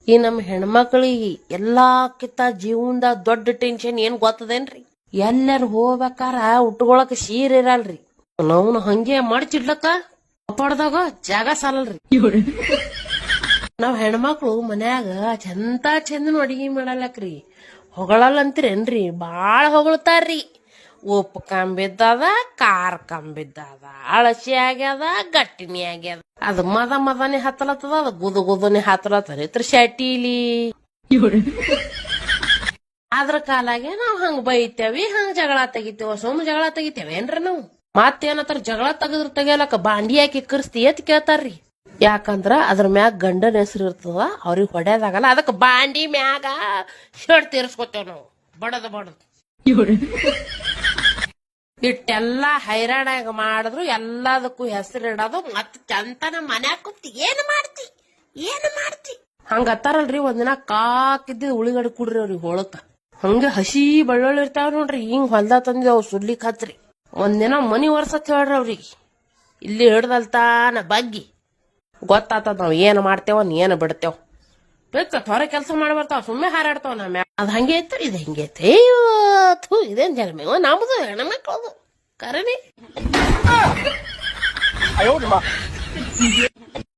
ಈ ನಮ್ಮ ಹೆಣ್ಮಕ್ಳಿಗೆ ಎಲ್ಲಾಕಿಂತ ಜೀವನದ ದೊಡ್ಡ ಟೆನ್ಷನ್ ಏನ್ ಗೊತ್ತದೇನ್ರಿ? ಎಲ್ಲಾರು ಹೋಗ್ಬೇಕಾರ ಉಟ್ಕೊಳಕ್ ಸೀರೆ ಇರಲ್ರಿ. ನಾವು ಹಂಗೆ ಮಡ್ಚಿಡ್ಲಕ್ಕ ಪಡ್ದಾಗ ಜಾಗ ಸಾಲಲ್ರಿ. ನಾವ್ ಹೆಣ್ಮಕ್ಳು ಮನ್ಯಾಗ ಚಂದನು ಅಡಿಗೆ ಮಾಡಲಕ್ರಿ. ಹೊಗಳಲ್ಲ ಅಂತೀರೇನ್ರಿ? ಬಾಳ ಹೊಗಳ್ತಾರ್ರಿ. ಉಪ್ಪು ಕಂಬಿದ್ದದ, ಖಾರ ಕಂಬಿದ್ದದ, ಅಳಸಿ ಆಗ್ಯದ, ಗಟ್ಟಿನಿ ಆಗ್ಯದ. ಅದ್ ಮದನೆ ಹತ್ತಲತ್ತದ, ಅದ ಗುದನೆ ಹತ್ತಲತ್ತದ. ಇತ್ರ ಶಟೀಲಿ ಅದ್ರ ಕಾಲಾಗೆ ನಾವ್ ಹಂಗ ಬೈತೇವಿ, ಹಂಗ ಜಗಳ ತೆಗಿತೇವ. ಸುಮ್ ಜಗಳ ತೆಗಿತೇವೇನ್ರಿ ನಾವು? ಮತ್ತೇನತ್ತಾರ ಜಗಳ ತೆಗಿಯಲಕ್ಕ ಬಾಂಡಿ ಹಾಕಿ ಕರ್ಸ್ತಿ ಎತ್ ಕೇಳ್ತಾರ್ರಿ. ಯಾಕಂದ್ರ ಅದ್ರ ಮ್ಯಾಗ ಗಂಡನ ಹೆಸರು ಇರ್ತದ, ಅವ್ರಿಗೆ ಹೊಡ್ಯೋದಾಗಲ್ಲ. ಅದಕ್ಕ ಬಾಂಡಿ ಮ್ಯಾಗ ಶರ್ಟ್ ತೀರ್ಸ್ಕೊತೇವ್ ನಾವು, ಬಡದ್ ಇಟ್ಟೆಲ್ಲಾ ಹೈರಾಣಾಗ ಮಾಡಿದ್ರು ಎಲ್ಲದಕ್ಕೂ ಹೆಸರಿಡೋದು. ಮತ್ ಚಂತನ ಮನ್ಯಾಗ ಕುಂತಿ ಏನ್ ಮಾಡ್ತಿ ಹಂಗತ್ತಾರಲ್ರಿ. ಒಂದಿನ ಕಾಕಿದ್ದ ಉಳಿಗಡೆ ಕುಡ್ರಿ ಅವ್ರಿಗೆ ಹೊಳಕ. ಹಂಗ ಹಸಿ ಬೆಳ್ಳುಳ್ಳಿ ಇರ್ತಾವ ನೋಡ್ರಿ, ಹಿಂಗ್ ಹೊಲ್ದ ತಂದಿ ಅವ್ ಸುಡ್ಲಿಕ್ ಹಚ್ರಿ. ಒಂದಿನ ಮನಿ ವರ್ಷತ್ ಹೇಳ್ರಿ ಅವ್ರಿಗೆ. ಇಲ್ಲಿ ಹಿಡ್ದಲ್ತಾನ ಬಗ್ಗಿ ಗೊತ್ತಾತದ ನಾವ್ ಏನ್ ಮಾಡ್ತೇವ ಏನ್ ಬಿಡ್ತೇವ್. ಬೇಕ ಹೊರ ಕೆಲಸ ಮಾಡ್ಬರ್ತಾವ, ಸುಮ್ಮನೆ ಹಾರಾಡ್ತಾವ ನಮ್ಮ. ಅದ್ ಹಂಗೆ ಐತಿ, ಇದು ಹಿಂಗೆ ಐತಿ. ಇದೇನ್ ಜನ್ಮ ನಮ್ದು ಹೆಣ್ಮಕ್ಳದು ಕರನಿ.